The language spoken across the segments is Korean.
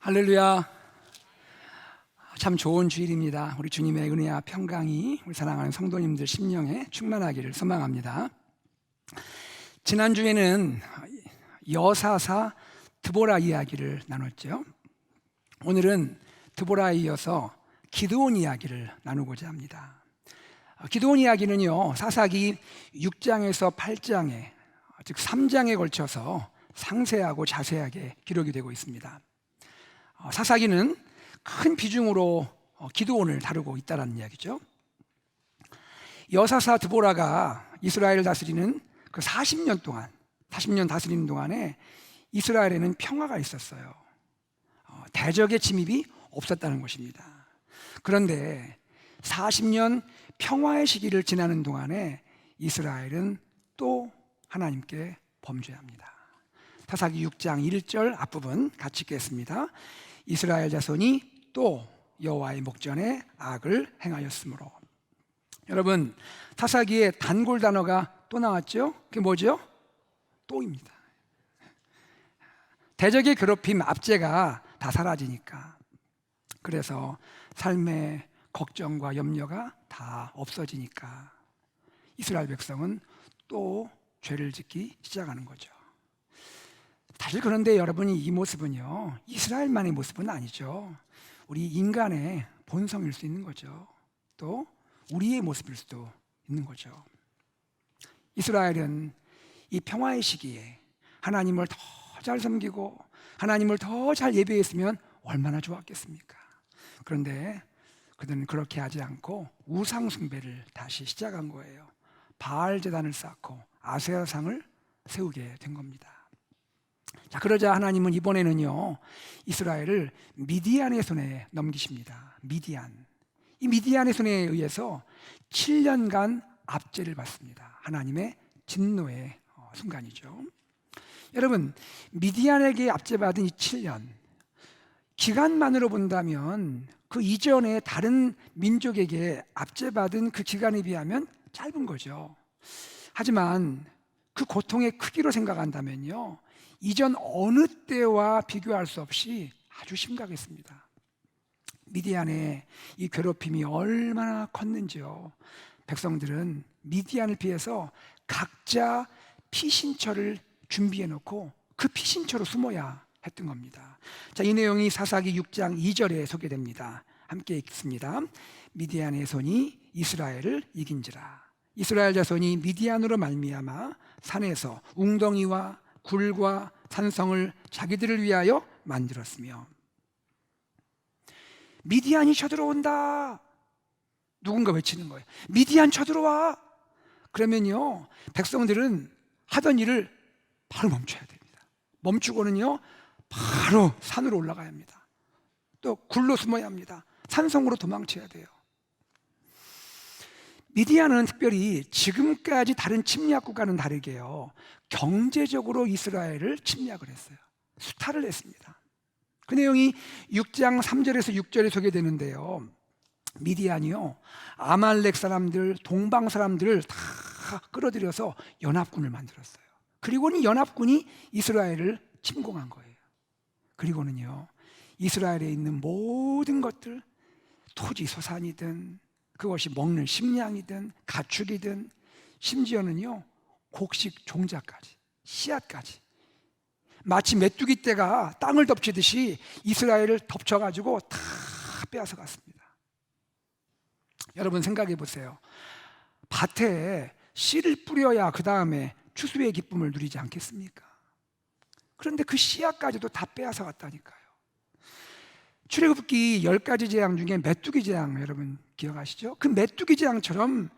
할렐루야. 참 좋은 주일입니다. 우리 주님의 은혜와 평강이 우리 사랑하는 성도님들 심령에 충만하기를 소망합니다. 지난주에는 여사사 드보라 이야기를 나눴죠. 오늘은 드보라에 이어서 기드온 이야기를 나누고자 합니다. 기드온 이야기는요, 사사기 6장에서 8장에 즉 3장에 걸쳐서 상세하고 자세하게 기록이 되고 있습니다. 사사기는 큰 비중으로 기드온을 다루고 있다는 이야기죠. 여사사 드보라가 이스라엘을 다스리는 그 40년 다스리는 동안에 이스라엘에는 평화가 있었어요. 대적의 침입이 없었다는 것입니다. 그런데 40년 평화의 시기를 지나는 동안에 이스라엘은 또 하나님께 범죄합니다. 사사기 6장 1절 앞부분 같이 읽겠습니다. 이스라엘 자손이 또 여호와의 목전에 악을 행하였으므로. 여러분, 사사기에 단골 단어가 또 나왔죠? 그게 뭐죠? 또입니다. 대적의 괴롭힘, 압제가 다 사라지니까, 그래서 삶의 걱정과 염려가 다 없어지니까 이스라엘 백성은 또 죄를 짓기 시작하는 거죠. 사실 그런데 여러분이 이 모습은요, 이스라엘만의 모습은 아니죠. 우리 인간의 본성일 수 있는 거죠. 또 우리의 모습일 수도 있는 거죠. 이스라엘은 이 평화의 시기에 하나님을 더 잘 섬기고 하나님을 더 잘 예배했으면 얼마나 좋았겠습니까? 그런데 그들은 그렇게 하지 않고 우상 숭배를 다시 시작한 거예요. 바알 제단을 쌓고 아세라상을 세우게 된 겁니다. 자, 그러자 하나님은 이번에는요, 이스라엘을 미디안의 손에 넘기십니다. 이 미디안의 손에 의해서 7년간 압제를 받습니다. 하나님의 진노의 순간이죠. 여러분, 미디안에게 압제받은 이 7년 기간만으로 본다면 그 이전에 다른 민족에게 압제받은 그 기간에 비하면 짧은 거죠. 하지만 그 고통의 크기로 생각한다면요, 이전 어느 때와 비교할 수 없이 아주 심각했습니다. 미디안의 이 괴롭힘이 얼마나 컸는지요. 백성들은 미디안을 피해서 각자 피신처를 준비해 놓고 그 피신처로 숨어야 했던 겁니다. 자, 이 내용이 사사기 6장 2절에 소개됩니다. 함께 읽습니다. 미디안의 손이 이스라엘을 이긴지라. 이스라엘 자손이 미디안으로 말미암아 산에서 웅덩이와 굴과 산성을 자기들을 위하여 만들었으며. 미디안이 쳐들어온다. 누군가 외치는 거예요. 미디안 쳐들어와. 그러면요, 백성들은 하던 일을 바로 멈춰야 됩니다. 멈추고는요, 바로 산으로 올라가야 합니다. 또 굴로 숨어야 합니다. 산성으로 도망쳐야 돼요. 미디안은 특별히 지금까지 다른 침략국과는 다르게요, 경제적으로 이스라엘을 침략을 했어요. 수탈을 했습니다. 그 내용이 6장 3절에서 6절에 소개되는데요, 미디안이요, 아말렉 사람들, 동방 사람들을 다 끌어들여서 연합군을 만들었어요. 그리고는 연합군이 이스라엘을 침공한 거예요. 그리고는요, 이스라엘에 있는 모든 것들, 토지 소산이든 그것이 먹는 식량이든 가축이든 심지어는요, 곡식 종자까지, 씨앗까지, 마치 메뚜기 떼가 땅을 덮치듯이 이스라엘을 덮쳐가지고 다 빼앗아 갔습니다. 여러분 생각해 보세요. 밭에 씨를 뿌려야 그 다음에 추수의 기쁨을 누리지 않겠습니까? 그런데 그 씨앗까지도 다 빼앗아 갔다니까요. 출애굽기 10가지 재앙 중에 메뚜기 재앙 여러분 기억하시죠? 그 메뚜기 재앙처럼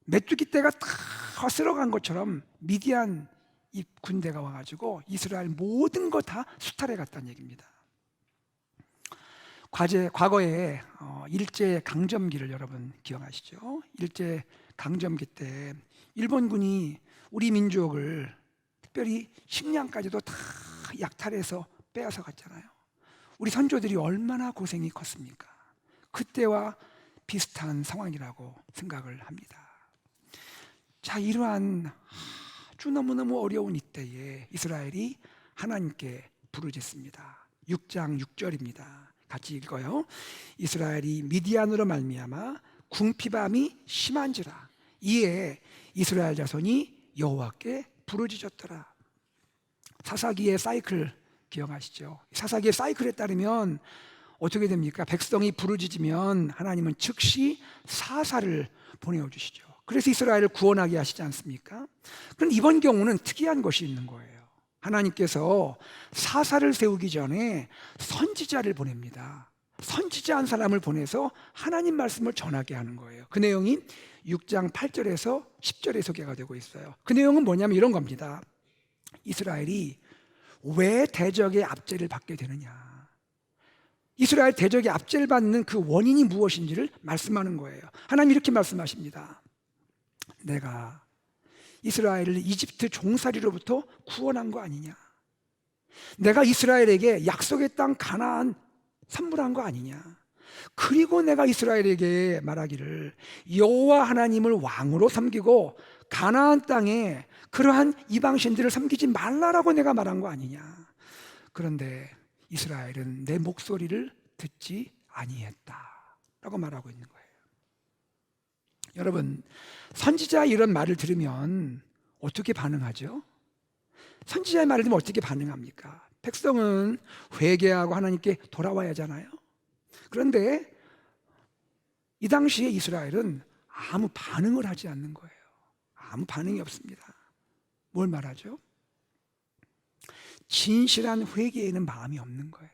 메뚜기 떼가 다 쓸어간 것처럼 미디안 이 군대가 와가지고 이스라엘 모든 거 다 수탈해 갔다는 얘기입니다. 과거에 일제 강점기를 여러분 기억하시죠? 일제 강점기 때 일본군이 우리 민족을 특별히 식량까지도 다 약탈해서 빼앗아 갔잖아요. 우리 선조들이 얼마나 고생이 컸습니까? 그때와 비슷한 상황이라고 생각을 합니다. 자, 이러한 아주 너무너무 어려운 이때에 이스라엘이 하나님께 부르짖습니다. 6장 6절입니다. 같이 읽어요. 이스라엘이 미디안으로 말미암아 궁핍함이 심한지라. 이에 이스라엘 자손이 여호와께 부르짖었더라. 사사기의 사이클 기억하시죠? 사사기의 사이클에 따르면 어떻게 됩니까? 백성이 부르짖으면 하나님은 즉시 사사를 보내주시죠. 그래서 이스라엘을 구원하게 하시지 않습니까? 그런데 이번 경우는 특이한 것이 있는 거예요. 하나님께서 사사를 세우기 전에 선지자를 보냅니다. 선지자 한 사람을 보내서 하나님 말씀을 전하게 하는 거예요. 그 내용이 6장 8절에서 10절에 소개가 되고 있어요. 그 내용은 뭐냐면 이런 겁니다. 이스라엘이 왜 대적의 압제를 받게 되느냐, 이스라엘 대적의 압제를 받는 그 원인이 무엇인지를 말씀하는 거예요. 하나님 이렇게 말씀하십니다. 내가 이스라엘을 이집트 종살이로부터 구원한 거 아니냐, 내가 이스라엘에게 약속의 땅 가나안 선물한 거 아니냐, 그리고 내가 이스라엘에게 말하기를 여호와 하나님을 왕으로 섬기고 가나안 땅에 그러한 이방신들을 섬기지 말라라고 내가 말한 거 아니냐. 그런데 이스라엘은 내 목소리를 듣지 아니했다라고 말하고 있는 거예요. 여러분, 선지자의 이런 말을 들으면 어떻게 반응하죠? 선지자의 말을 들으면 어떻게 반응합니까? 백성은 회개하고 하나님께 돌아와야 하잖아요. 그런데 이 당시에 이스라엘은 아무 반응을 하지 않는 거예요. 아무 반응이 없습니다. 뭘 말하죠? 진실한 회개에는 마음이 없는 거예요.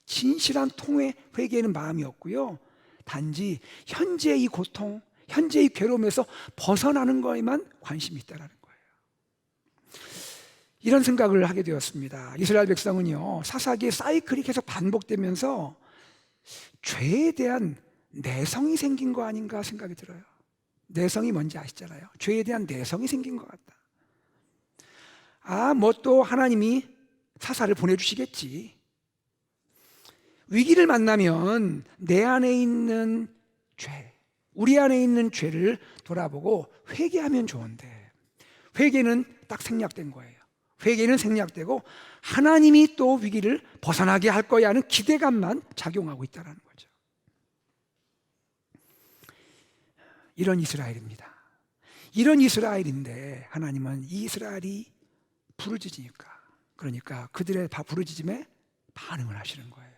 진실한 통회 회개에는 마음이 없고요, 단지 현재의 고통, 현재의 괴로움에서 벗어나는 거에만 관심이 있다는 거예요. 이런 생각을 하게 되었습니다. 이스라엘 백성은요, 사사기의 사이클이 계속 반복되면서 죄에 대한 내성이 생긴 거 아닌가 생각이 들어요. 내성이 뭔지 아시잖아요. 죄에 대한 내성이 생긴 것 같다. 뭐 또 하나님이 사사를 보내주시겠지. 위기를 만나면 내 안에 있는 죄, 우리 안에 있는 죄를 돌아보고 회개하면 좋은데, 회개는 딱 생략된 거예요. 회개는 생략되고 하나님이 또 위기를 벗어나게 할 거야 하는 기대감만 작용하고 있다는 거죠. 이런 이스라엘입니다. 이런 이스라엘인데 하나님은 이 이스라엘이 부르짖으니까, 그러니까 그들의 부르짖음에 반응을 하시는 거예요.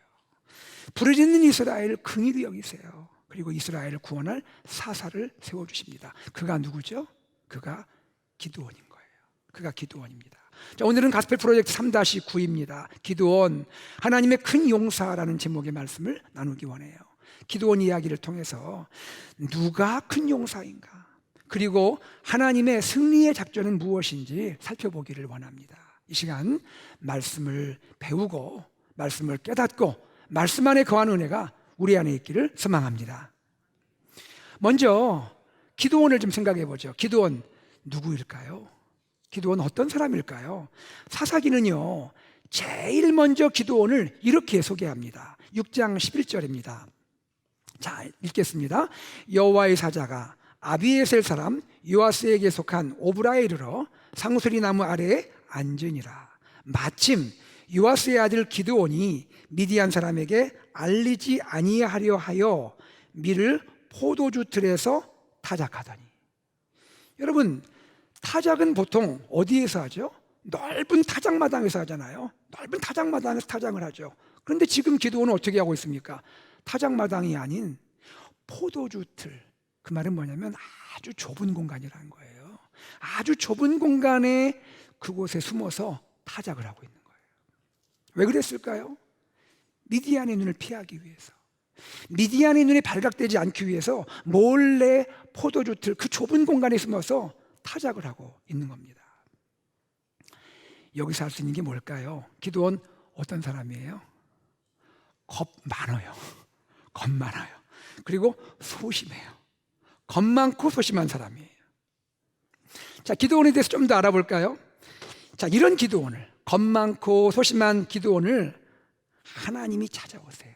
부르짖는 이스라엘을 긍휼히 여기세요. 그리고 이스라엘을 구원할 사사를 세워주십니다. 그가 누구죠? 그가 기드온인 거예요. 그가 기드온입니다. 자, 오늘은 가스펠 프로젝트 3-9입니다. 기드온, 하나님의 큰 용사라는 제목의 말씀을 나누기 원해요. 기드온 이야기를 통해서 누가 큰 용사인가, 그리고 하나님의 승리의 작전은 무엇인지 살펴보기를 원합니다. 이 시간 말씀을 배우고 말씀을 깨닫고 말씀 안에 거하는 은혜가 우리 안에 있기를 소망합니다. 먼저 기드온을 좀 생각해 보죠. 기드온 누구일까요? 기드온 어떤 사람일까요? 사사기는요, 제일 먼저 기드온을 이렇게 소개합니다. 6장 11절입니다. 자, 읽겠습니다. 여호와의 사자가 아비에셀 사람 요아스에게 속한 오브라에 이르러 상수리 나무 아래에 앉으니라. 마침 요아스의 아들 기드온이 미디안 사람에게 알리지 아니하려 하여 밀을 포도주 틀에서 타작하더니. 여러분, 타작은 보통 어디에서 하죠? 넓은 타작마당에서 하잖아요. 넓은 타작마당에서 타작을 하죠. 그런데 지금 기드온은 어떻게 하고 있습니까? 타작마당이 아닌 포도주 틀, 그 말은 뭐냐면 아주 좁은 공간이라는 거예요. 아주 좁은 공간에 그곳에 숨어서 타작을 하고 있는 거예요. 왜 그랬을까요? 미디안의 눈을 피하기 위해서, 미디안의 눈에 발각되지 않기 위해서 몰래 포도주 틀 그 좁은 공간에 숨어서 타작을 하고 있는 겁니다. 여기서 할 수 있는 게 뭘까요? 기드온 어떤 사람이에요? 겁 많아요. 겁 많아요. 그리고 소심해요. 겁 많고 소심한 사람이에요. 자, 기드온에 대해서 좀 더 알아볼까요? 자, 이런 기드온을, 겁 많고 소심한 기드온을 하나님이 찾아오세요.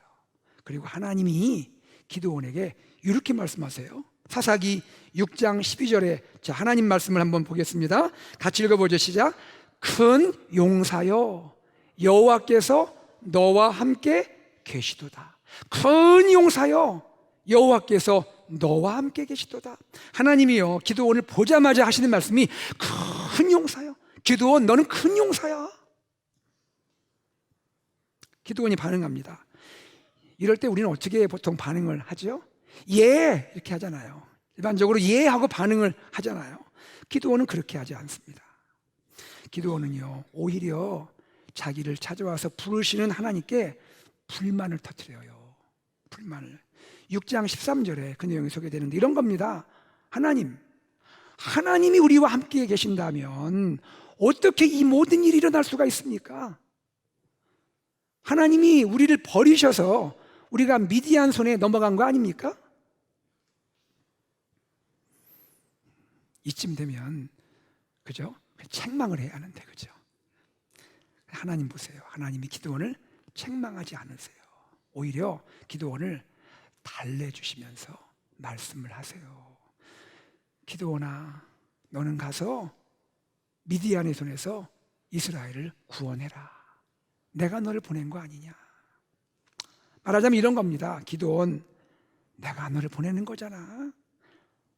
그리고 하나님이 기드온에게 이렇게 말씀하세요. 사사기 6장 12절에 자, 하나님 말씀을 한번 보겠습니다. 같이 읽어보죠. 시작. 큰 용사여, 여호와께서 너와 함께 계시도다. 큰 용사여, 여호와께서 너와 함께 계시도다. 하나님이요, 기드온을 보자마자 하시는 말씀이 큰 용사여. 기드온, 너는 큰 용사야. 기드온이 반응합니다. 이럴 때 우리는 어떻게 보통 반응을 하죠? 예, 이렇게 하잖아요. 일반적으로 예 하고 반응을 하잖아요. 기드온은 그렇게 하지 않습니다. 기드온은요, 오히려 자기를 찾아와서 부르시는 하나님께 불만을 터뜨려요. 불만을. 6장 13절에 그 내용이 소개되는데 이런 겁니다. 하나님이 우리와 함께 계신다면 어떻게 이 모든 일이 일어날 수가 있습니까? 하나님이 우리를 버리셔서 우리가 미디안 손에 넘어간 거 아닙니까? 이쯤 되면, 그죠? 책망을 해야 하는데, 그죠? 하나님 보세요. 하나님이 기드온을 책망하지 않으세요. 오히려 기드온을 달래주시면서 말씀을 하세요. 기드온아, 너는 가서 미디안의 손에서 이스라엘을 구원해라. 내가 너를 보낸 거 아니냐. 말하자면 이런 겁니다. 기드온, 내가 너를 보내는 거잖아.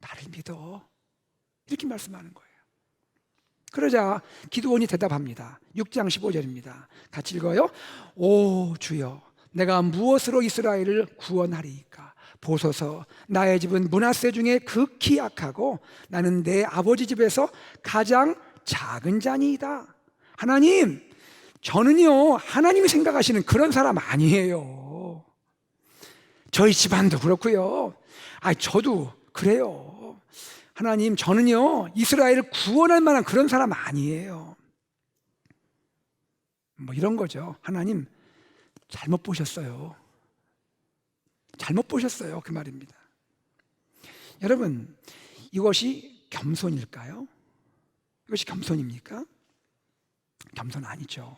나를 믿어. 이렇게 말씀하는 거예요. 그러자 기드온이 대답합니다. 6장 15절입니다. 같이 읽어요. 오 주여, 내가 무엇으로 이스라엘을 구원하리이까? 보소서, 나의 집은 므낫세 중에 극히 약하고 나는 내 아버지 집에서 가장 작은 자니이다. 하나님, 저는요 하나님이 생각하시는 그런 사람 아니에요. 저희 집안도 그렇고요. 저도 그래요. 하나님, 저는요 이스라엘을 구원할 만한 그런 사람 아니에요. 뭐 이런 거죠. 하나님, 잘못 보셨어요. 잘못 보셨어요. 그 말입니다. 여러분, 이것이 겸손일까요? 이것이 겸손입니까? 겸손 아니죠.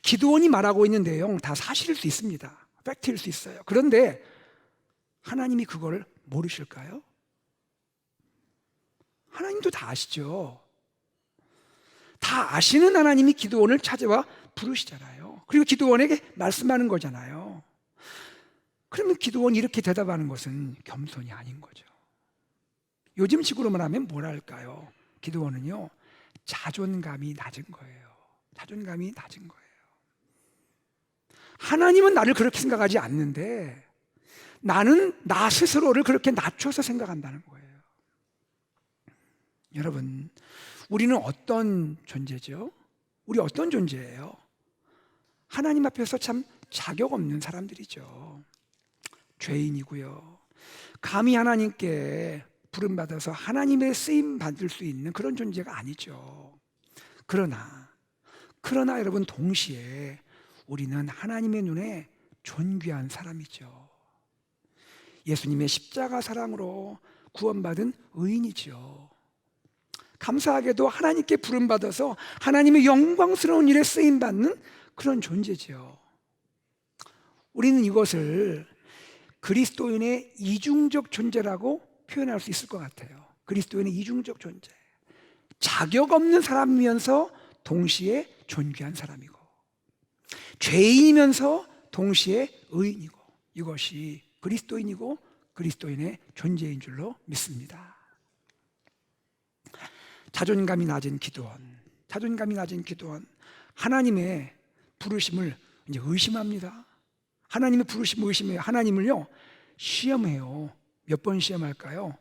기드온이 말하고 있는 내용 다 사실일 수 있습니다. 팩트일 수 있어요. 그런데 하나님이 그걸 모르실까요? 하나님도 다 아시죠. 다 아시는 하나님이 기드온을 찾아와 부르시잖아요. 그리고 기드온에게 말씀하는 거잖아요. 그러면 기드온이 이렇게 대답하는 것은 겸손이 아닌 거죠. 요즘 식으로 말하면 뭐랄까요? 기드온은요 자존감이 낮은 거예요. 자존감이 낮은 거예요. 하나님은 나를 그렇게 생각하지 않는데 나는 나 스스로를 그렇게 낮춰서 생각한다는 거예요. 여러분, 우리는 어떤 존재죠? 우리 어떤 존재예요? 하나님 앞에서 참 자격 없는 사람들이죠. 죄인이고요. 감히 하나님께 부름받아서 하나님의 쓰임 받을 수 있는 그런 존재가 아니죠. 그러나 여러분, 동시에 우리는 하나님의 눈에 존귀한 사람이죠. 예수님의 십자가 사랑으로 구원받은 의인이죠. 감사하게도 하나님께 부름받아서 하나님의 영광스러운 일에 쓰임받는 그런 존재죠. 우리는 이것을 그리스도인의 이중적 존재라고 표현할 수 있을 것 같아요. 그리스도인의 이중적 존재. 자격 없는 사람이면서 동시에 존귀한 사람이고, 죄인이면서 동시에 의인이고, 이것이 그리스도인이고 그리스도인의 존재인 줄로 믿습니다. 자존감이 낮은 기드온, 하나님의 부르심을 이제 의심합니다. 하나님의 부르심을 의심해요. 하나님을요 시험해요. 몇 번 시험할까요?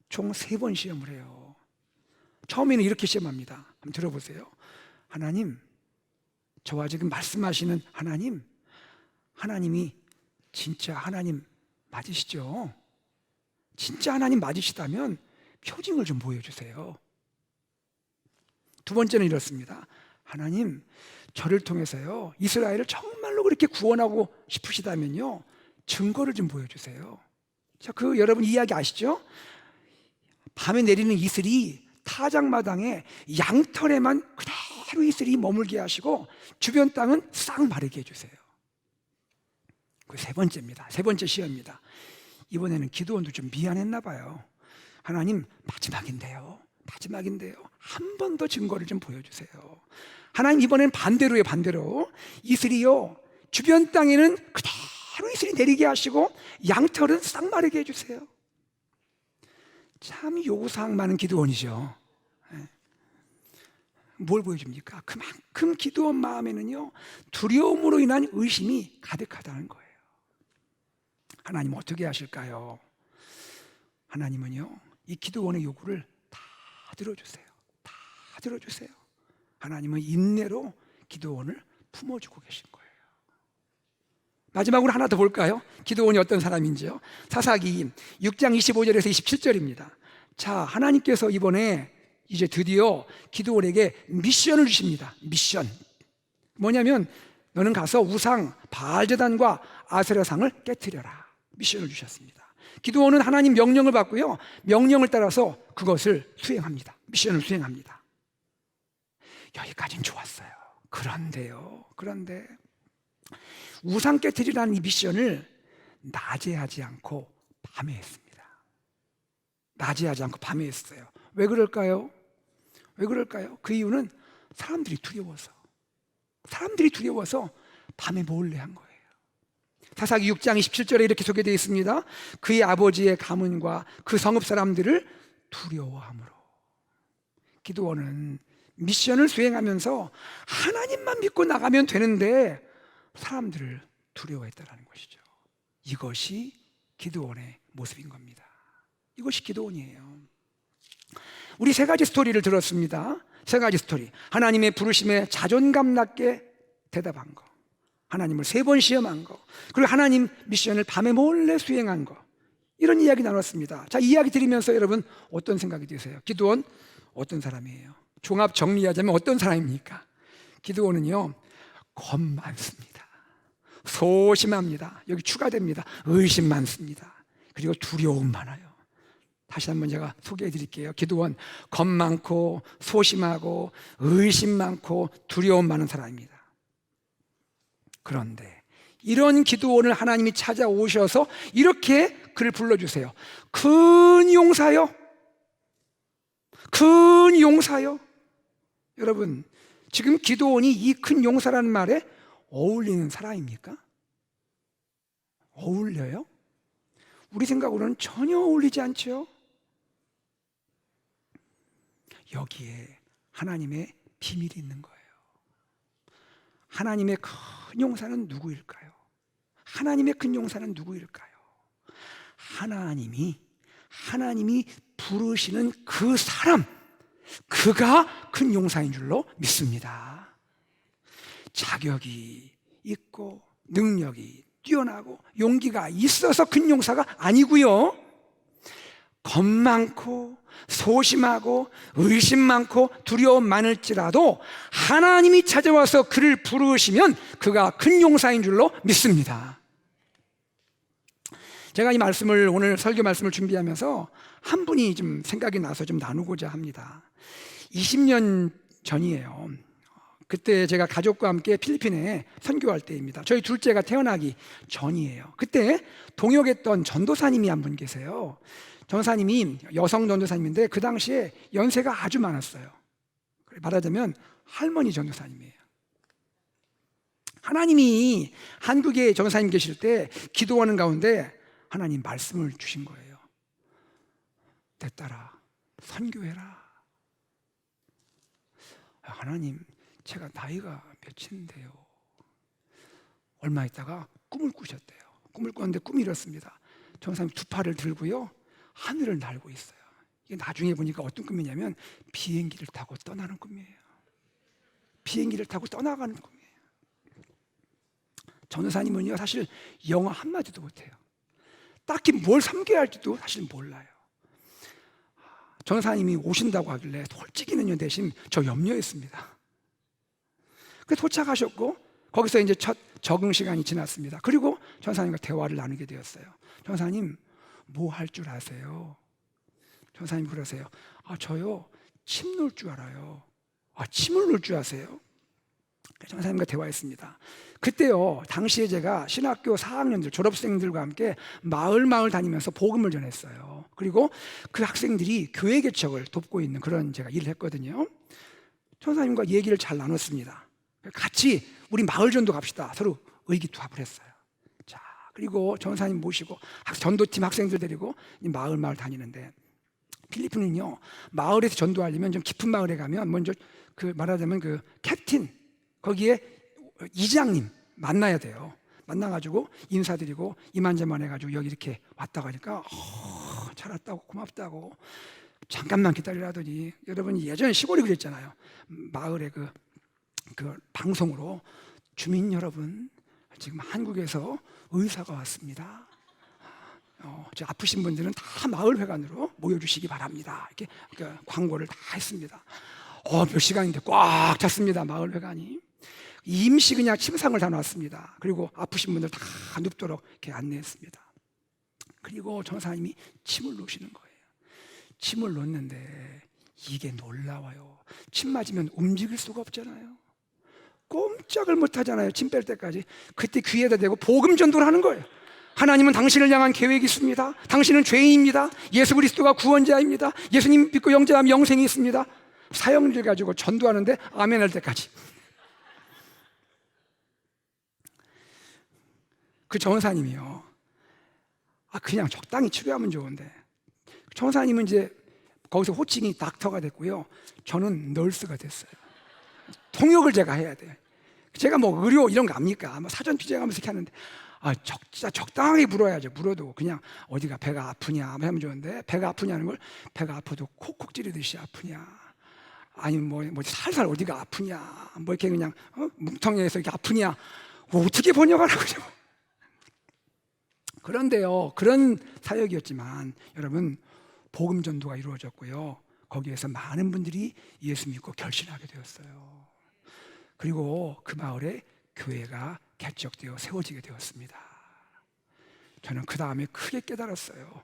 총 3번 시험을 해요. 처음에는 이렇게 시험합니다. 한번 들어보세요. 하나님, 저와 지금 말씀하시는 하나님이 진짜 하나님 맞으시죠? 진짜 하나님 맞으시다면 표징을 좀 보여주세요. 두 번째는 이렇습니다. 하나님, 저를 통해서요 이스라엘을 정말로 그렇게 구원하고 싶으시다면요 증거를 좀 보여주세요. 자, 그 여러분 이야기 아시죠? 밤에 내리는 이슬이 타작마당에 양털에만 그대로 이슬이 머물게 하시고 주변 땅은 싹 마르게 해주세요. 그 3번째입니다. 3번째 시험입니다. 이번에는 기드온도 좀 미안했나 봐요. 하나님, 마지막인데요. 한 번 더 증거를 좀 보여주세요. 하나님, 이번엔 반대로요. 이슬이요 주변 땅에는 그대로 이슬이 내리게 하시고 양털은 싹 마르게 해주세요. 참 요구사항 많은 기드온이죠. 뭘 보여줍니까? 그만큼 기드온 마음에는요, 두려움으로 인한 의심이 가득하다는 거예요. 하나님 어떻게 하실까요? 하나님은요, 이 기드온의 요구를 다 들어주세요. 다 들어주세요. 하나님은 인내로 기드온을 품어주고 계신 거예요. 마지막으로 하나 더 볼까요? 기드온이 어떤 사람인지요. 사사기 6장 25절에서 27절입니다. 자, 하나님께서 이번에 이제 드디어 기드온에게 미션을 주십니다. 미션. 뭐냐면 너는 가서 우상 바알제단과 아세라상을 깨트려라. 미션을 주셨습니다. 기드온은 하나님 명령을 받고요, 명령을 따라서 그것을 수행합니다. 미션을 수행합니다. 여기까지는 좋았어요. 그런데 우상 깨트리라는 이 미션을 낮에 하지 않고 밤에 했습니다. 낮에 하지 않고 밤에 했어요. 왜 그럴까요? 그 이유는 사람들이 두려워서 밤에 몰래 한 거예요. 사사기 6장 27절에 이렇게 소개되어 있습니다. 그의 아버지의 가문과 그 성읍 사람들을 두려워함으로. 기드온은 미션을 수행하면서 하나님만 믿고 나가면 되는데 사람들을 두려워했다는 것이죠. 이것이 기드온의 모습인 겁니다. 이것이 기드온이에요. 우리 세 가지 스토리를 들었습니다. 세 가지 스토리. 하나님의 부르심에 자존감 낮게 대답한 거, 하나님을 3번 시험한 거, 그리고 하나님 미션을 밤에 몰래 수행한 거, 이런 이야기 나눴습니다. 자, 이야기 들으면서 여러분 어떤 생각이 드세요? 기드온 어떤 사람이에요? 종합 정리하자면 어떤 사람입니까? 기드온은요, 겁 많습니다. 소심합니다. 여기 추가됩니다. 의심 많습니다. 그리고 두려움 많아요. 다시 한번 제가 소개해 드릴게요. 기드온, 겁 많고 소심하고 의심 많고 두려움 많은 사람입니다. 그런데 이런 기드온을 하나님이 찾아오셔서 이렇게 그를 불러주세요. 큰 용사요. 큰 용사요. 여러분, 지금 기드온이 이 큰 용사라는 말에 어울리는 사람입니까? 어울려요? 우리 생각으로는 전혀 어울리지 않죠. 여기에 하나님의 비밀이 있는 거예요. 하나님의 큰 용사는 누구일까요? 하나님의 큰 용사는 누구일까요? 하나님이 부르시는 그 사람, 그가 큰 용사인 줄로 믿습니다. 자격이 있고 능력이 뛰어나고 용기가 있어서 큰 용사가 아니고요, 겁 많고 소심하고 의심 많고 두려움 많을지라도 하나님이 찾아와서 그를 부르시면 그가 큰 용사인 줄로 믿습니다. 제가 이 말씀을, 오늘 설교 말씀을 준비하면서 한 분이 좀 생각이 나서 좀 나누고자 합니다. 20년 전이에요. 그때 제가 가족과 함께 필리핀에 선교할 때입니다. 저희 둘째가 태어나기 전이에요. 그때 동역했던 전도사님이 한 분 계세요. 전도사님이 여성 전도사님인데 그 당시에 연세가 아주 많았어요. 말하자면 할머니 전도사님이에요. 하나님이 한국에 전도사님 계실 때 기도하는 가운데 하나님 말씀을 주신 거예요. 내 딸아, 선교해라. 하나님, 제가 나이가 몇인데요. 얼마 있다가 꿈을 꾸셨대요. 꿈을 꿨는데 꿈이 이렇습니다. 전도사님 두 팔을 들고요, 하늘을 날고 있어요. 이게 나중에 보니까 어떤 꿈이냐면 비행기를 타고 떠나는 꿈이에요. 비행기를 타고 떠나가는 꿈이에요. 전도사님은요, 사실 영어 한마디도 못해요. 딱히 뭘 섬겨야 할지도 사실 몰라요. 전도사님이 오신다고 하길래 솔직히는요, 대신 저 염려했습니다. 그래서 도착하셨고 거기서 이제 첫 적응 시간이 지났습니다. 그리고 전도사님과 대화를 나누게 되었어요. 전도사님, 뭐 할 줄 아세요? 전도사님 그러세요. 저요, 침 놓을 줄 알아요. 침을 놓을 줄 아세요? 전도사님과 대화했습니다. 그때요, 당시에 제가 신학교 4학년들 졸업생들과 함께 마을 다니면서 복음을 전했어요. 그리고 그 학생들이 교회 개척을 돕고 있는 그런 제가 일을 했거든요. 전도사님과 얘기를 잘 나눴습니다. 같이 우리 마을 전도 갑시다. 서로 의기투합을 했어요. 자, 그리고 전사님 모시고 전도팀 학생들 데리고 마을 다니는데, 필리핀은요, 마을에서 전도하려면 좀 깊은 마을에 가면 먼저 말하자면 캡틴, 거기에 이장님 만나야 돼요. 만나가지고 인사드리고 이만저만 해가지고 여기 이렇게 왔다고 하니까 잘 왔다고, 고맙다고, 잠깐만 기다리라더니, 여러분 예전에 시골이 그랬잖아요. 마을에 그 방송으로, 주민 여러분, 지금 한국에서 의사가 왔습니다. 아프신 분들은 다 마을회관으로 모여주시기 바랍니다. 이렇게 광고를 다 했습니다. 몇 시간인데 꽉 찼습니다. 마을회관이. 임시 그냥 침상을 다 놨습니다. 그리고 아프신 분들 다 눕도록 이렇게 안내했습니다. 그리고 전사님이 침을 놓으시는 거예요. 침을 놓는데 이게 놀라워요. 침 맞으면 움직일 수가 없잖아요. 꼼짝을 못 하잖아요. 침 뺄 때까지. 그때 귀에다 대고 복음 전도를 하는 거예요. 하나님은 당신을 향한 계획이 있습니다. 당신은 죄인입니다. 예수 그리스도가 구원자입니다. 예수님 믿고 영접하면 영생이 있습니다. 사형들 가지고 전도하는데 아멘 할 때까지. 그 전사님이요, 그냥 적당히 치료하면 좋은데, 전사님은 이제 거기서 호칭이 닥터가 됐고요, 저는 널스가 됐어요. 통역을 제가 해야 돼. 제가 뭐 의료 이런 거 압니까? 사전 취재하면서 이렇게 하는데, 진짜 적당하게 물어야죠. 물어도 그냥 어디가 배가 아프냐 하면 좋은데, 배가 아프냐는 걸 배가 아파도 콕콕 찌르듯이 아프냐, 아니면 뭐 살살 어디가 아프냐, 뭐 이렇게 그냥 뭉텅이에서 이렇게 아프냐, 어떻게 번역하라고. 그런데요, 그런 사역이었지만 여러분, 복음 전도가 이루어졌고요, 거기에서 많은 분들이 예수 믿고 결신하게 되었어요. 그리고 그 마을에 교회가 개척되어 세워지게 되었습니다. 저는 그 다음에 크게 깨달았어요.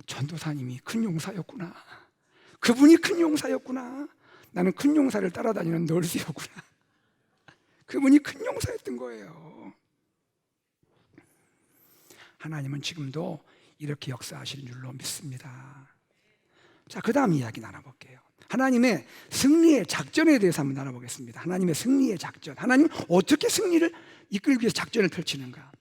전도사님이 큰 용사였구나. 그분이 큰 용사였구나. 나는 큰 용사를 따라다니는 널스였구나. 그분이 큰 용사였던 거예요. 하나님은 지금도 이렇게 역사하시는 줄로 믿습니다. 자, 그 다음 이야기 나눠볼게요. 하나님의 승리의 작전에 대해서 한번 나눠보겠습니다. 하나님의 승리의 작전. 하나님 어떻게 승리를 이끌기 위해서 작전을 펼치는가?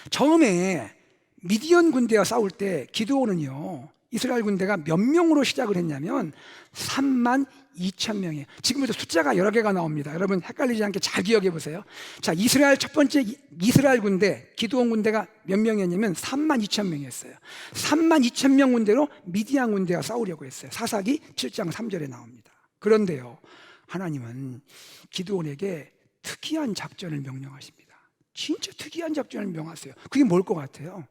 처음에 미디안 군대와 싸울 때 기드온은요, 이스라엘 군대가 몇 명으로 시작을 했냐면 32,000명이에요. 지금부터 숫자가 여러 개가 나옵니다. 여러분 헷갈리지 않게 잘 기억해 보세요. 자, 이스라엘 첫 번째 이스라엘 군대, 기드온 군대가 몇 명이었냐면 32,000명이었어요. 32,000명 군대로 미디안 군대와 싸우려고 했어요. 사사기 7장 3절에 나옵니다. 그런데요, 하나님은 기드온에게 특이한 작전을 명령하십니다. 진짜 특이한 작전을 명하세요. 그게 뭘 것 같아요?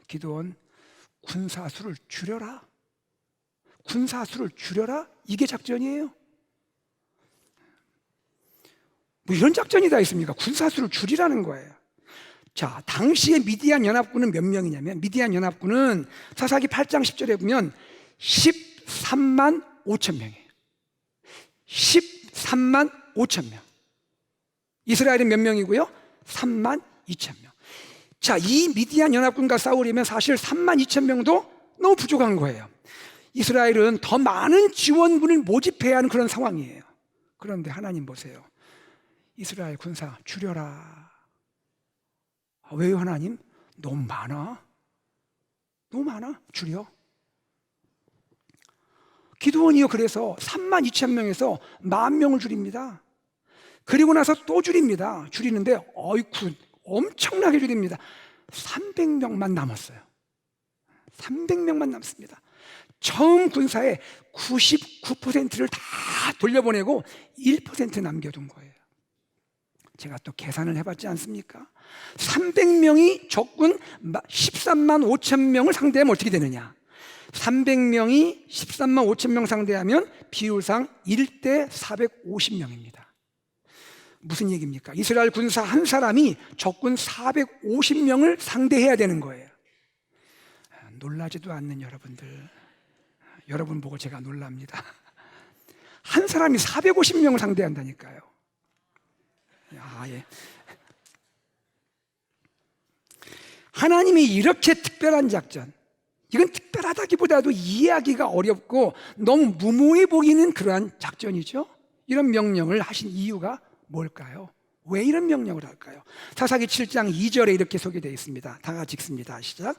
기드온, 군사수를 줄여라. 군사수를 줄여라? 이게 작전이에요? 뭐 이런 작전이 다 있습니까? 군사수를 줄이라는 거예요. 자, 당시에 미디안 연합군은 몇 명이냐면, 미디안 연합군은 사사기 8장 10절에 보면 13만 5천 명이에요. 13만 5천 명. 이스라엘은 몇 명이고요? 3만 2천 명. 자, 이 미디안 연합군과 싸우려면 사실 3만 2천 명도 너무 부족한 거예요. 이스라엘은 더 많은 지원군을 모집해야 하는 그런 상황이에요. 그런데 하나님 보세요. 이스라엘 군사 줄여라. 왜요, 하나님? 너무 많아. 너무 많아. 줄여. 기드온이요, 그래서 3만 2천 명에서 10,000명을 줄입니다. 그리고 나서 또 줄입니다. 줄이는데 어이쿠, 엄청나게 줄입니다. 300명만 남았어요. 300명만 남습니다. 처음 군사의 99%를 다 돌려보내고 1% 남겨둔 거예요. 제가 또 계산을 해봤지 않습니까? 300명이 적군 13만 5천 명을 상대하면 어떻게 되느냐? 300명이 13만 5천 명 상대하면 비율상 1대 450명입니다. 무슨 얘기입니까? 이스라엘 군사 한 사람이 적군 450명을 상대해야 되는 거예요. 놀라지도 않는 여러분들, 여러분 보고 제가 놀랍니다. 한 사람이 450명을 상대한다니까요. 예. 하나님이 이렇게 특별한 작전, 이건 특별하다기보다도 이해하기가 어렵고 너무 무모해 보이는 그러한 작전이죠. 이런 명령을 하신 이유가 뭘까요? 왜 이런 명령을 할까요? 사사기 7장 2절에 이렇게 소개되어 있습니다. 다 같이 읽습니다. 시작.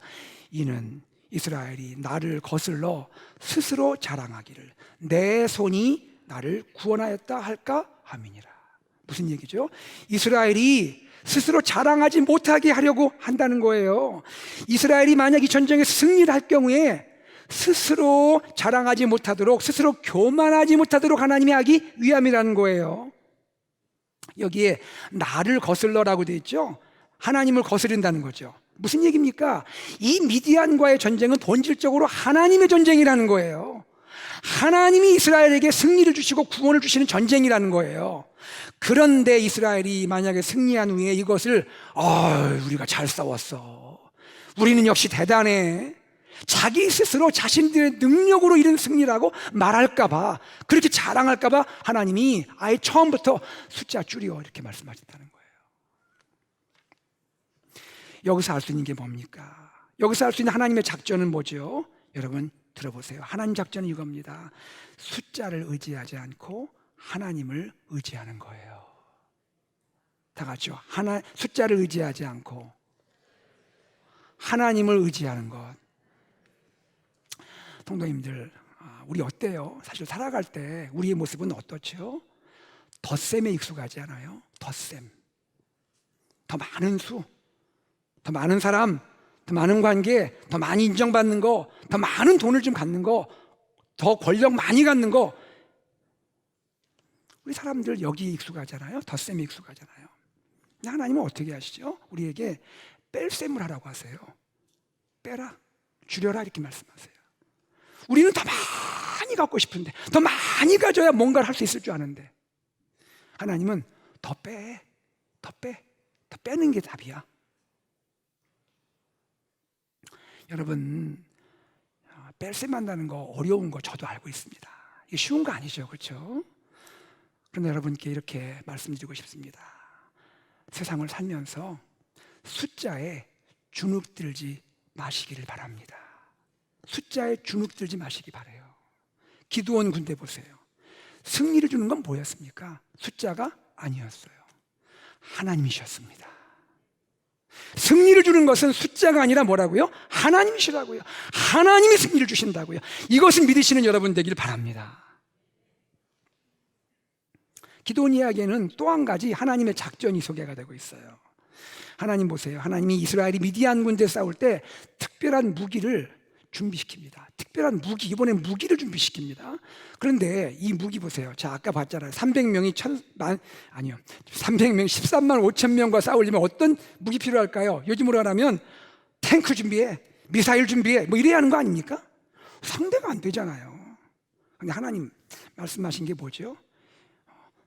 이는 이스라엘이 나를 거슬러 스스로 자랑하기를 내 손이 나를 구원하였다 할까 함이니라. 무슨 얘기죠? 이스라엘이 스스로 자랑하지 못하게 하려고 한다는 거예요. 이스라엘이 만약 이 전쟁에서 승리를 할 경우에 스스로 자랑하지 못하도록, 스스로 교만하지 못하도록 하나님이 하기 위함이라는 거예요. 여기에 나를 거슬러라고 되어 있죠. 하나님을 거스른다는 거죠. 무슨 얘기입니까? 이 미디안과의 전쟁은 본질적으로 하나님의 전쟁이라는 거예요. 하나님이 이스라엘에게 승리를 주시고 구원을 주시는 전쟁이라는 거예요. 그런데 이스라엘이 만약에 승리한 후에 이것을 우리가 잘 싸웠어, 우리는 역시 대단해, 자기 스스로 자신들의 능력으로 이룬 승리라고 말할까봐, 그렇게 자랑할까봐 하나님이 아예 처음부터 숫자 줄여 이렇게 말씀하셨다는 거예요. 여기서 알 수 있는 게 뭡니까? 여기서 알 수 있는 하나님의 작전은 뭐죠? 여러분 들어보세요. 하나님 작전은 이겁니다. 숫자를 의지하지 않고 하나님을 의지하는 거예요. 다 같이요. 숫자를 의지하지 않고 하나님을 의지하는 것. 성도님들, 우리 어때요? 사실 살아갈 때 우리의 모습은 어떻죠? 덧셈에 익숙하지 않아요? 덧셈. 더 많은 수, 더 많은 사람, 더 많은 관계, 더 많이 인정받는 거, 더 많은 돈을 좀 갖는 거, 더 권력 많이 갖는 거. 우리 사람들 여기 익숙하잖아요. 덧셈에 익숙하잖아요. 하나님은 어떻게 하시죠? 우리에게 뺄셈을 하라고 하세요. 빼라, 줄여라 이렇게 말씀하세요. 우리는 더 많이 갖고 싶은데, 더 많이 가져야 뭔가를 할 수 있을 줄 아는데, 하나님은 더 빼, 더 빼는 게 답이야. 여러분, 뺄셈한다는 거 어려운 거 저도 알고 있습니다. 이게 쉬운 거 아니죠, 그렇죠? 그런데 여러분께 이렇게 말씀드리고 싶습니다. 세상을 살면서 숫자에 주눅들지 마시기를 바랍니다. 숫자에 주눅들지 마시기 바라요. 기드온 군대 보세요. 승리를 주는 건 뭐였습니까? 숫자가 아니었어요. 하나님이셨습니다. 승리를 주는 것은 숫자가 아니라 뭐라고요? 하나님이시라고요. 하나님이 승리를 주신다고요. 이것을 믿으시는 여러분 되길 바랍니다. 기드온 이야기에는 또 한 가지 하나님의 작전이 소개가 되고 있어요. 하나님 보세요. 하나님이 이스라엘이 미디안 군대 싸울 때 특별한 무기를 준비시킵니다. 특별한 무기, 이번엔 무기를 준비시킵니다. 그런데 이 무기 보세요. 자, 아까 봤잖아요. 300명이 13만 5천 명과 싸우려면 어떤 무기 필요할까요? 요즘으로 하면 탱크 준비해, 미사일 준비해, 뭐 이래야 하는 거 아닙니까? 상대가 안 되잖아요. 근데 하나님 말씀하신 게 뭐죠?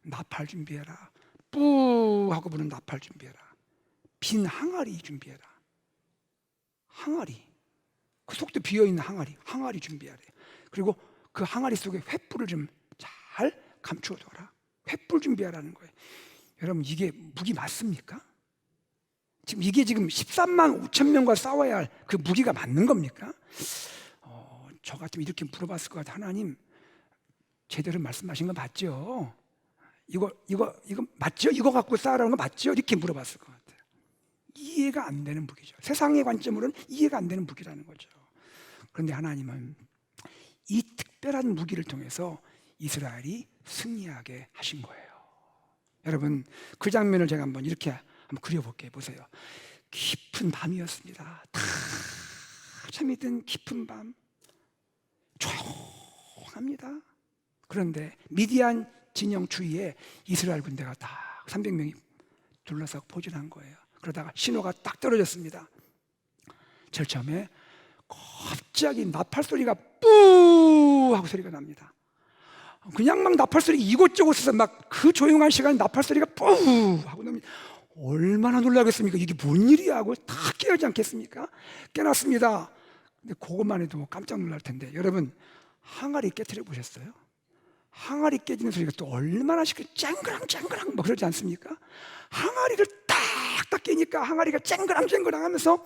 나팔 준비해라. 뿌 하고 부는 나팔 준비해라. 빈 항아리 준비해라. 항아리. 그 속도 비어있는 항아리 준비하래. 그리고 그 항아리 속에 횃불을 좀 잘 감추어둬라. 횃불 준비하라는 거예요. 여러분, 이게 무기 맞습니까? 이게 지금 13만 5천 명과 싸워야 할 그 무기가 맞는 겁니까? 저 같으면 이렇게 물어봤을 것 같아요. 하나님, 제대로 말씀하신 거 맞죠? 이거 맞죠? 이거 갖고 싸우라는 거 맞죠? 이렇게 물어봤을 것 같아요. 이해가 안 되는 무기죠. 세상의 관점으로는 이해가 안 되는 무기라는 거죠. 그런데 하나님은 이 특별한 무기를 통해서 이스라엘이 승리하게 하신 거예요. 여러분, 그 장면을 제가 이렇게 한번 그려볼게요. 보세요. 깊은 밤이었습니다. 다 잠이 든 깊은 밤, 조용합니다. 그런데 미디안 진영 주위에 이스라엘 군대가 딱 300명이 둘러싸고 포진한 거예요. 그러다가 신호가 딱 떨어졌습니다. 제일 처음에 갑자기 나팔 소리가 뿌 하고 소리가 납니다. 그냥 막 나팔 소리 이곳저곳에서 막 그 조용한 시간에 나팔 소리가 뿌 하고 납니다. 얼마나 놀라겠습니까? 이게 뭔 일이야 하고 다 깨어지 않겠습니까? 깨났습니다. 근데 그것만 해도 깜짝 놀랄 텐데, 여러분, 항아리 깨트려 보셨어요? 항아리 깨지는 소리가 또 얼마나 쨍그랑 막 그러지 않습니까? 항아리를 딱 깨니까 항아리가 쨍그랑 하면서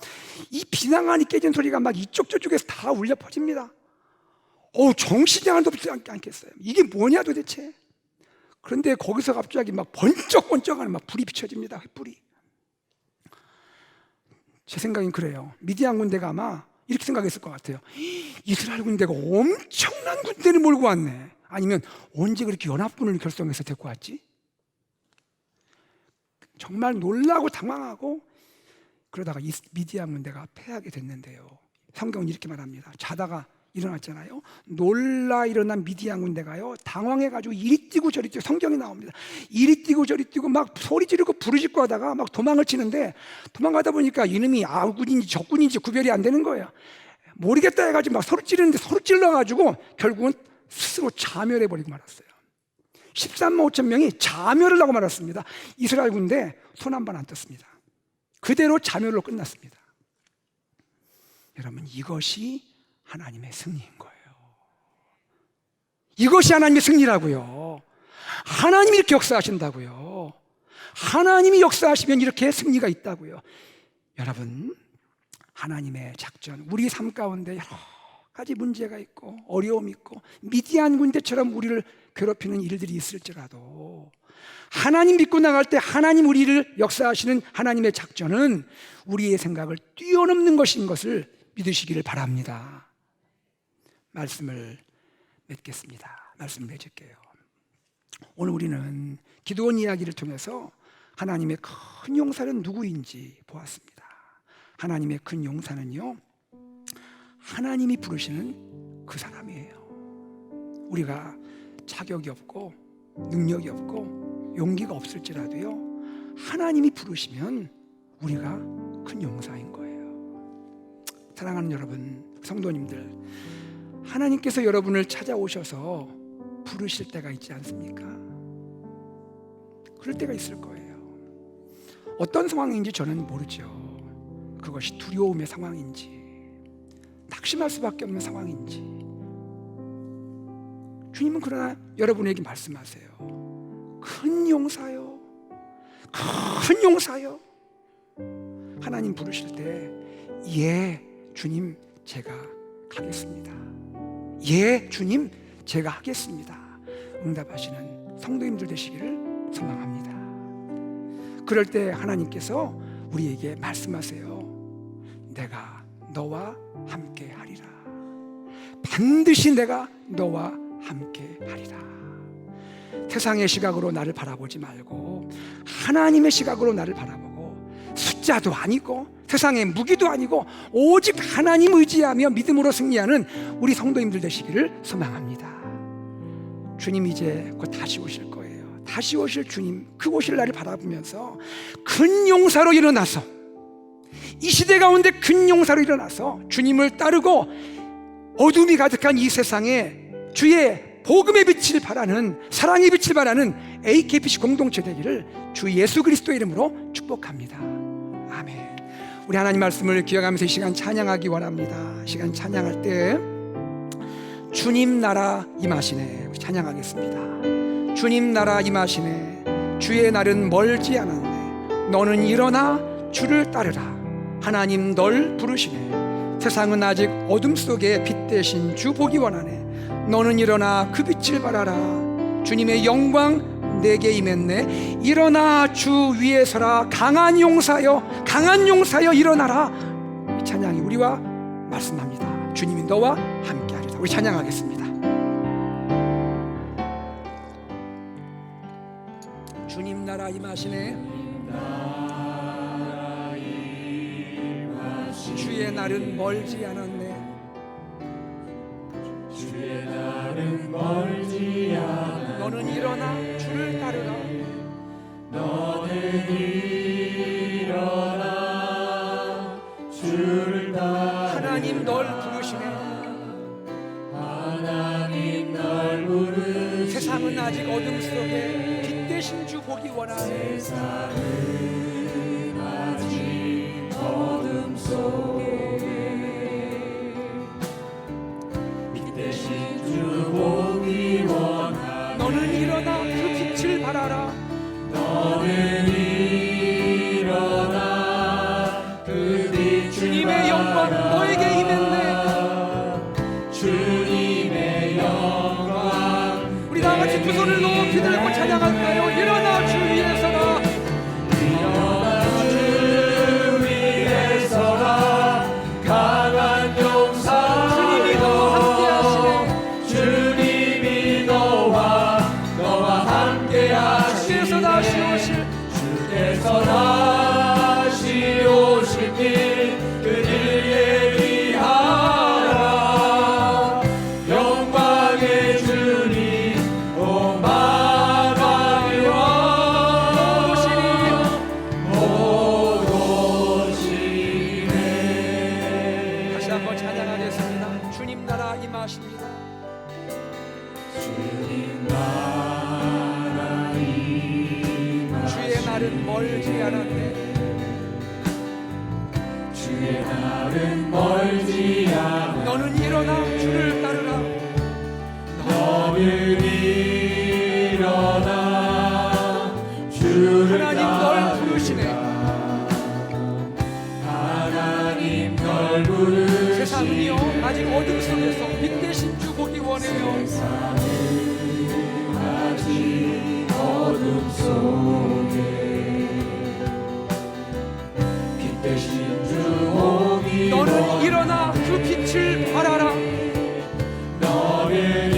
이 비낭안이 깨지는 소리가 막 이쪽 저쪽에서 다 울려 퍼집니다. 정신이 하나도 없지 않겠어요? 이게 뭐냐 도대체? 그런데 거기서 갑자기 막 번쩍번쩍하는 막 불이 비춰집니다. 횃불이. 제 생각엔 그래요. 미디안 군대가 아마 이렇게 생각했을 것 같아요. 이스라엘 군대가 엄청난 군대를 몰고 왔네. 아니면 언제 그렇게 연합군을 결성해서 데리고 왔지? 정말 놀라고 당황하고 그러다가 이 미디안 군대가 패하게 됐는데요. 성경은 이렇게 말합니다. 자다가 일어났잖아요. 놀라 일어난 미디안 군대가요, 당황해가지고 이리 뛰고 저리 뛰고, 성경이 나옵니다. 이리 뛰고 저리 뛰고 막 소리 지르고 부르짖고 하다가 막 도망을 치는데, 도망가다 보니까 이놈이 아군인지 적군인지 구별이 안 되는 거예요. 모르겠다 해가지고 막 서로 찌르는데, 서로 찔러가지고 결국은 스스로 자멸해버리고 말았어요. 13만 5천 명이 자멸을 하고 말았습니다. 이스라엘 군대 손 한 번 안 떴습니다. 그대로 자멸로 끝났습니다. 여러분, 이것이 하나님의 승리인 거예요. 이것이 하나님의 승리라고요. 하나님이 이렇게 역사하신다고요. 하나님이 역사하시면 이렇게 승리가 있다고요. 여러분, 하나님의 작전, 우리 삶 가운데 여러 가지 문제가 있고 어려움이 있고 미디안 군대처럼 우리를 괴롭히는 일들이 있을지라도 하나님 믿고 나갈 때 하나님 우리를 역사하시는 하나님의 작전은 우리의 생각을 뛰어넘는 것인 것을 믿으시기를 바랍니다. 말씀을 맺겠습니다. 말씀을 맺을게요. 오늘 우리는 기드온 이야기를 통해서 하나님의 큰 용사는 누구인지 보았습니다. 하나님의 큰 용사는요, 하나님이 부르시는 그 사람이에요. 우리가 자격이 없고 능력이 없고 용기가 없을지라도요, 하나님이 부르시면 우리가 큰 용사인 거예요. 사랑하는 여러분, 성도님들, 하나님께서 여러분을 찾아오셔서 부르실 때가 있지 않습니까? 그럴 때가 있을 거예요. 어떤 상황인지 저는 모르죠. 그것이 두려움의 상황인지 낙심할 수밖에 없는 상황인지. 주님은 그러나 여러분에게 말씀하세요. 큰 용사요, 큰 용사요. 하나님 부르실 때, 예, 주님 제가 가겠습니다. 예, 주님 제가 하겠습니다. 응답하시는 성도님들 되시기를 소망합니다. 그럴 때 하나님께서 우리에게 말씀하세요. 내가 너와 함께 하리라. 반드시 내가 너와 함께 하리라. 세상의 시각으로 나를 바라보지 말고 하나님의 시각으로 나를 바라보고, 숫자도 아니고 세상의 무기도 아니고 오직 하나님 의지하며 믿음으로 승리하는 우리 성도님들 되시기를 소망합니다. 주님 이제 곧 다시 오실 거예요. 다시 오실 주님, 그 오실 날을 바라보면서 큰 용사로 일어나서, 이 시대 가운데 큰 용사로 일어나서 주님을 따르고 어둠이 가득한 이 세상에 주의 복음의 빛을 발하는, 사랑의 빛을 발하는 AKPC 공동체 되기를 주 예수 그리스도의 이름으로 축복합니다. 아멘. 우리 하나님 말씀을 기억하면서 이 시간 찬양하기 원합니다. 이 시간 찬양할 때 주님 나라 임하시네, 우리 찬양하겠습니다. 주님 나라 임하시네, 주의 날은 멀지 않았네. 너는 일어나 주를 따르라. 하나님 널 부르시네. 세상은 아직 어둠 속에 빛 대신 주 보기 원하네. 너는 일어나 그 빛을 발하라. 주님의 영광 내게 임했네. 일어나 주 위에 서라. 강한 용사여, 강한 용사여 일어나라. 이 찬양이 우리와 말씀합니다. 주님이 너와 함께하리라. 우리 찬양하겠습니다. 주님 나라 임하시네. 주의 날은 멀지 않았네. 주의 날은 멀지 않았네. 너는 일어나 주를 따르라. 너는 일어나 주를 따르라. 하나님 널 부르시네. 하나님 널 부르시네. 세상은 아직 어둠 속에 빛 대신 주 보기 원하네. 세상은 아직 어둠 속에 빛 대신 주 보기 원하네. 너는 일어나 그 빛을 발하라. 너는 일어나 그 빛을 주님의 영광 너에게 임했네. 주님의 영광 우리 다 같이 두 손을 높이 높이 들고 찬양할까요? 일어나 주 위에 서라. 주 위에 서라. 강한 용사 주님이 너와 함께 하시네. 주님이 너와 함께 하시네. 주께서 다시 오실 주께서 다시 오실 길 예비하라. 영광의 주님 오마방이 와 오시네. 다시 한번 찬양하겠습니다. 주님 나라 임하십니다. 주님 나라 임하시네. 주의 날은 멀지 않았네. 주의 날은 멀지 않아. 너는 일어나 주를 따르라. 너는 일어나 주를 하나님 널 부르시네. 하나님 널 부르시네. 세상이요 아직 어둠 속에서 빛 대신 주 보기 원해요. 세상은 아직 어둠 속에 빛 대신 주 오기 너는 원해. 일어나 그 빛을 발하라. 너는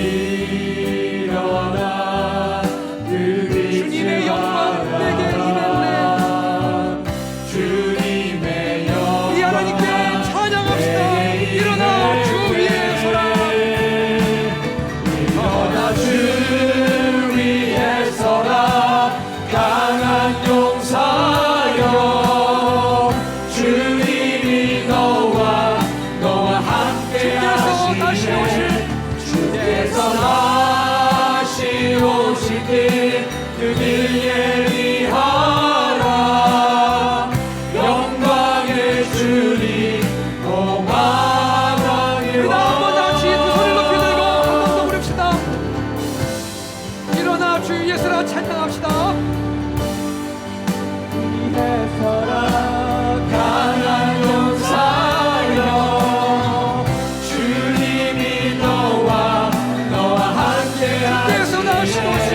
일어나 그 주님의 영광 내게 임했네. 주님의 영광 우리 하나님께 찬양합시다. 일어나 주 위에 서라. 일어나 주 위에 서라. 강한 용사여 주님이 너와 함께 주께서 다시 오실 주께서 다시 오실 그 길 예비하라. 영광의 주님 오마방이 우리 다 한번 같이 두 손을 높이 들고 한 번 더 부릅시다. 일어나 주 위에 서라. 찬양합시다. 강한 용사여 주님이 너와 함께 주께서 다시 오실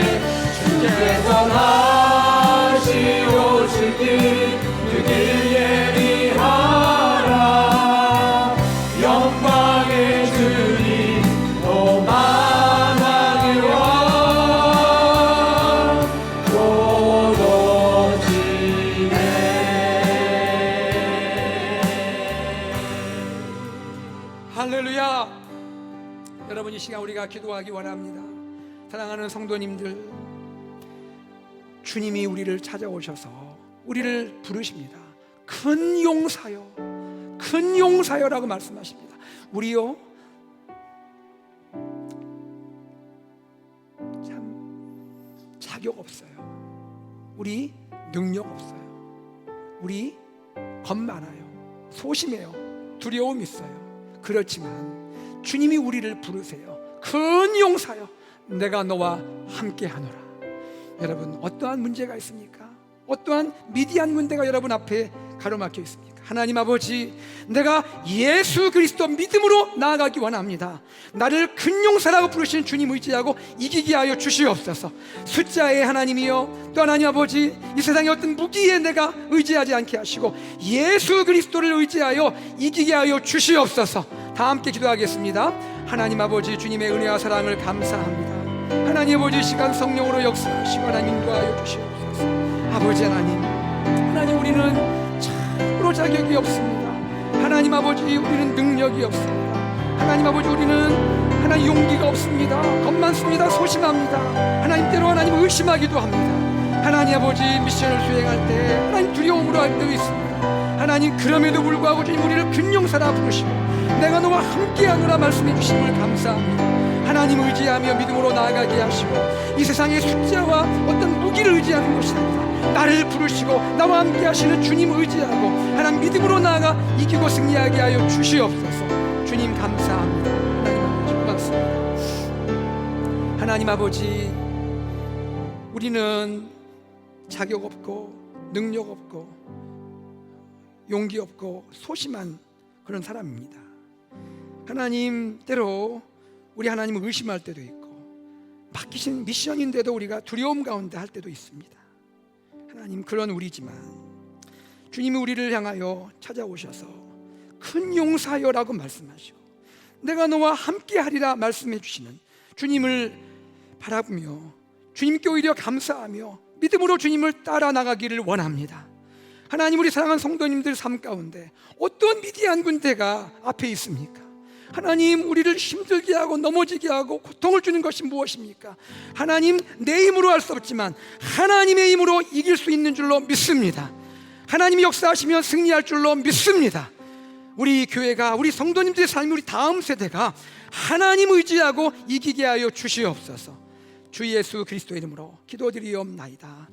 주께서 다시 오실 그 길 예비하라. 영광의 주님 오마방이 와 곧 오시네. 할렐루야. 여러분 이 시간 우리가 기도하기 원합니다. 사랑하는 성도님들, 주님이 우리를 찾아오셔서 우리를 부르십니다. 큰 용사여, 큰 용사여라고 말씀하십니다. 우리요 참 자격 없어요. 우리 능력 없어요. 우리 겁 많아요. 소심해요. 두려움 있어요. 그렇지만 주님이 우리를 부르세요. 큰 용사여, 내가 너와 함께 하노라. 여러분, 어떠한 문제가 있습니까? 어떠한 미디안 문제가 여러분 앞에 가로막혀 있습니까? 하나님 아버지, 내가 예수 그리스도 믿음으로 나아가기 원합니다. 나를 큰 용사라고 부르신 주님 의지하고 이기게 하여 주시옵소서. 숫자의 하나님이여, 또 하나님 아버지, 이 세상의 어떤 무기에 내가 의지하지 않게 하시고 예수 그리스도를 의지하여 이기게 하여 주시옵소서. 다 함께 기도하겠습니다. 하나님 아버지, 주님의 은혜와 사랑을 감사합니다. 하나님 아버지, 시간 성령으로 역사하시고 하나님 인도하여 주시옵소서. 아버지 하나님, 우리는 참으로 자격이 없습니다. 하나님 아버지, 우리는 능력이 없습니다. 하나님 아버지, 우리는 하나님 용기가 없습니다. 겁 많습니다. 소심합니다. 하나님 때로 하나님 의심하기도 합니다. 하나님 아버지, 미션을 수행할 때 하나님 두려움으로 할 때도 있습니다. 하나님, 그럼에도 불구하고 주님 우리를 큰 용사라 부르시고 내가 너와 함께하노라 말씀해 주심을 감사합니다. 하나님 의지하며 믿음으로 나아가게 하시고 이 세상의 숫자와 어떤 무기를 의지하는 것이 아니라 나를 부르시고 나와 함께 하시는 주님 의지하고 하나님 믿음으로 나아가 이기고 승리하게 하여 주시옵소서. 주님 감사합니다. 하나님 아버지 고맙습니다. 하나님 아버지, 우리는 자격 없고 능력 없고 용기 없고 소심한 그런 사람입니다. 하나님, 때로 우리 하나님을 의심할 때도 있고 맡기신 미션인데도 우리가 두려움 가운데 할 때도 있습니다. 하나님, 그런 우리지만 주님이 우리를 향하여 찾아오셔서 큰 용사여라고 말씀하시고 내가 너와 함께 하리라 말씀해 주시는 주님을 바라보며 주님께 오히려 감사하며 믿음으로 주님을 따라 나가기를 원합니다. 하나님, 우리 사랑하는 성도님들 삶 가운데 어떤 미디안 군대가 앞에 있습니까? 하나님, 우리를 힘들게 하고 넘어지게 하고 고통을 주는 것이 무엇입니까? 하나님, 내 힘으로 할 수 없지만 하나님의 힘으로 이길 수 있는 줄로 믿습니다. 하나님이 역사하시면 승리할 줄로 믿습니다. 우리 교회가, 우리 성도님들의 삶이, 우리 다음 세대가 하나님 의지하고 이기게 하여 주시옵소서. 주 예수 그리스도의 이름으로 기도드리옵나이다.